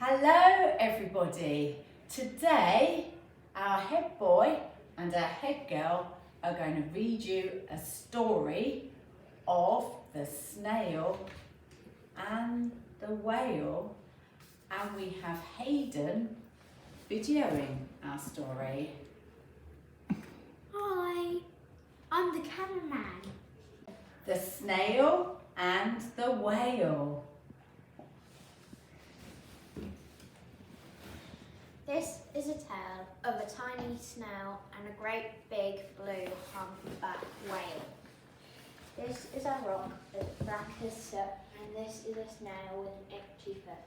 Hello everybody. Today our head boy and our head girl are going to read you a story of the snail and the whale, and we have Hayden videoing our story. Hi, I'm the cameraman. The snail and the whale. This is a tale of a tiny snail and a great big blue humpback whale. This is a rock as black as soot, and this is a snail with an itchy foot.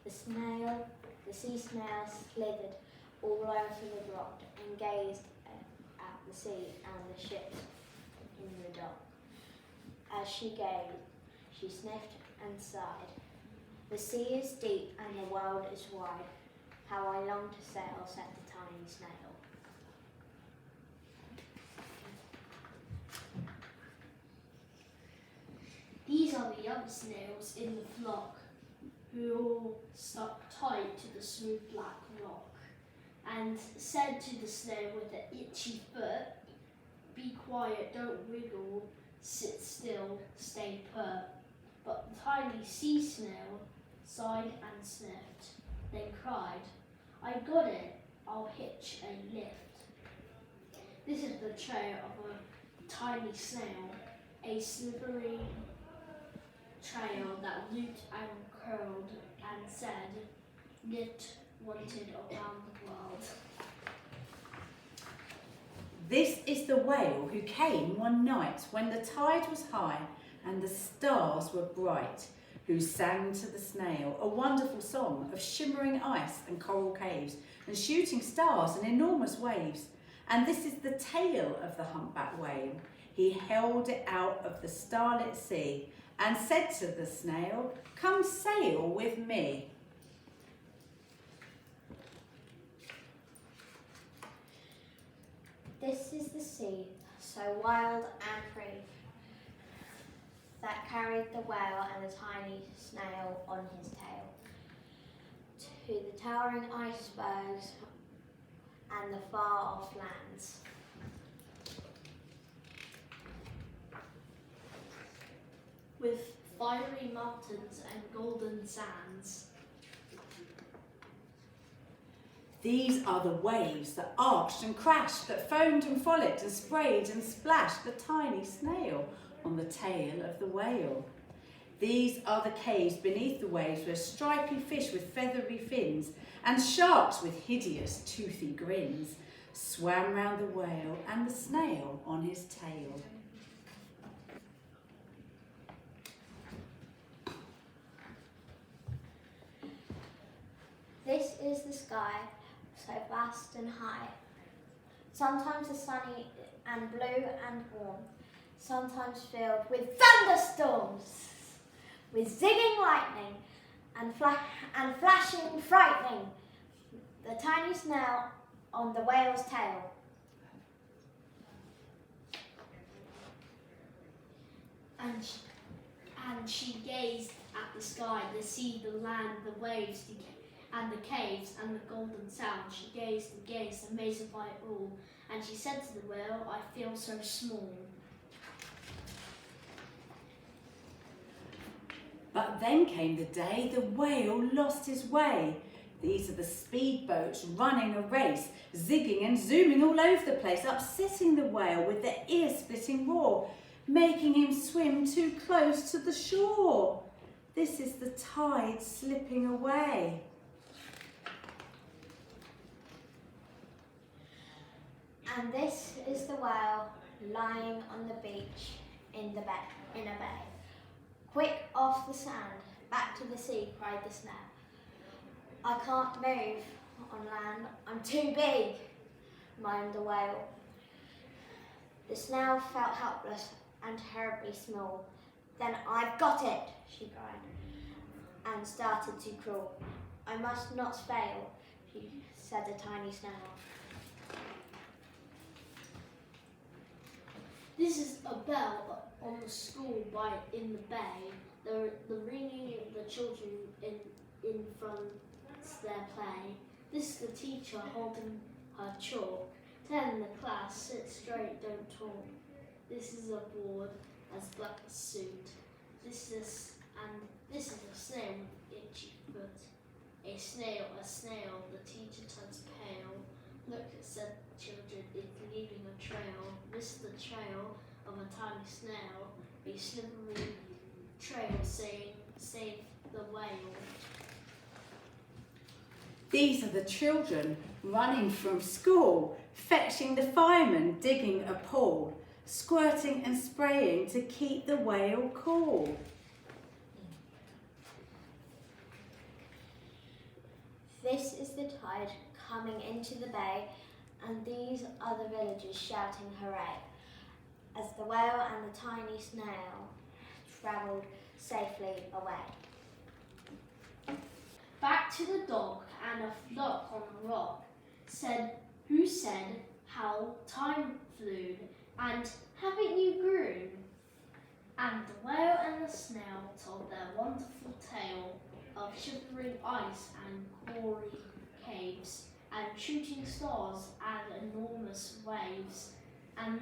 The sea snail slithered all over the rock and gazed at the sea and the ships in the dock. As she gazed, she sniffed and sighed. The sea is deep and the world is wide. How I long to sail, said the tiny snail. These are the young snails in the flock, who all stuck tight to the smooth black rock, and said to the snail with the itchy foot, "Be quiet, don't wriggle, sit still, stay put." But the tiny sea snail sighed and sniffed, then cried, "I got it, I'll hitch a lift." This is the trail of a tiny snail, a slippery trail that looped and curled and said, "Lift wanted around the world." This is the whale who came one night when the tide was high and the stars were bright, who sang to the snail a wonderful song of shimmering ice and coral caves and shooting stars and enormous waves. And this is the tale of the humpback whale. He held it out of the starlit sea and said to the snail, "Come sail with me." This is the sea, so wild and free, that carried the whale and the tiny snail on his tail to the towering icebergs and the far-off lands. With fiery mountains and golden sands. These are the waves that arched and crashed, that foamed and frolicked and sprayed and splashed the tiny snail on the tail of the whale. These are the caves beneath the waves where stripy fish with feathery fins and sharks with hideous toothy grins swam round the whale and the snail on his tail. This is the sky, so vast and high. Sometimes the sunny and blue and warm, sometimes filled with thunderstorms, with zigging lightning and flashing frightening. The tiny snail on the whale's tail. And she gazed at the sky, the sea, the land, the waves, and the caves, and the golden sound. She gazed and gazed, amazed by it all. And she said to the whale, "I feel so small." But then came the day the whale lost his way. These are the speedboats running a race, zigging and zooming all over the place, upsetting the whale with their ear-splitting roar, making him swim too close to the shore. This is the tide slipping away. And this is the whale lying on the beach in a bay. "Quick off the sand, back to the sea," cried the snail. "I can't move on land, I'm too big," moaned the whale. The snail felt helpless and terribly small. "Then I've got it," she cried, and started to crawl. "I must not fail," said the tiny snail. This is a bell on the school in the bay. The ringing of the children in from their play. This is the teacher holding her chalk, telling the class, sit straight, don't talk. This is a board as black as soot. This is a snail with itchy foot. A snail, the teacher turns pale. Look, said the children, it's leaving a trail. This is the trail of a tiny snail, a slippery trail saying, save the whale. These are the children running from school, fetching the fireman digging a pool, squirting and spraying to keep the whale cool. This is the tide coming into the bay, and these are the villagers shouting hooray, as the whale and the tiny snail travelled safely away. Back to the dock and a flock on the rock who said how time flew and haven't you grown? And the whale and the snail told their wonderful tale of shivering ice and gory caves and shooting stars and enormous waves, and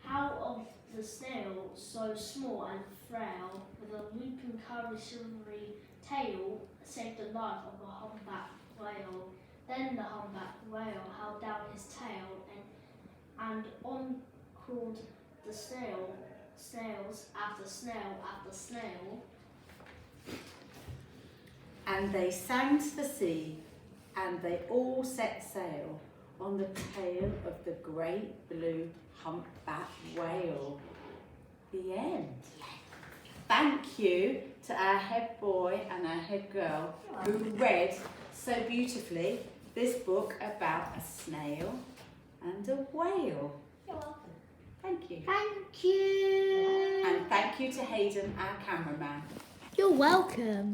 how of the snail so small and frail with a looping curly silvery tail saved the life of a humpback whale. Then the humpback whale held down his tail and on crawled the snails after snail after snail. And they sang to the sea, and they all set sail on the tail of the great blue humpback whale. The end. Thank you to our head boy and our head girl who read so beautifully this book about a snail and a whale. You're welcome. Thank you. Thank you. And thank you to Hayden, our cameraman. You're welcome.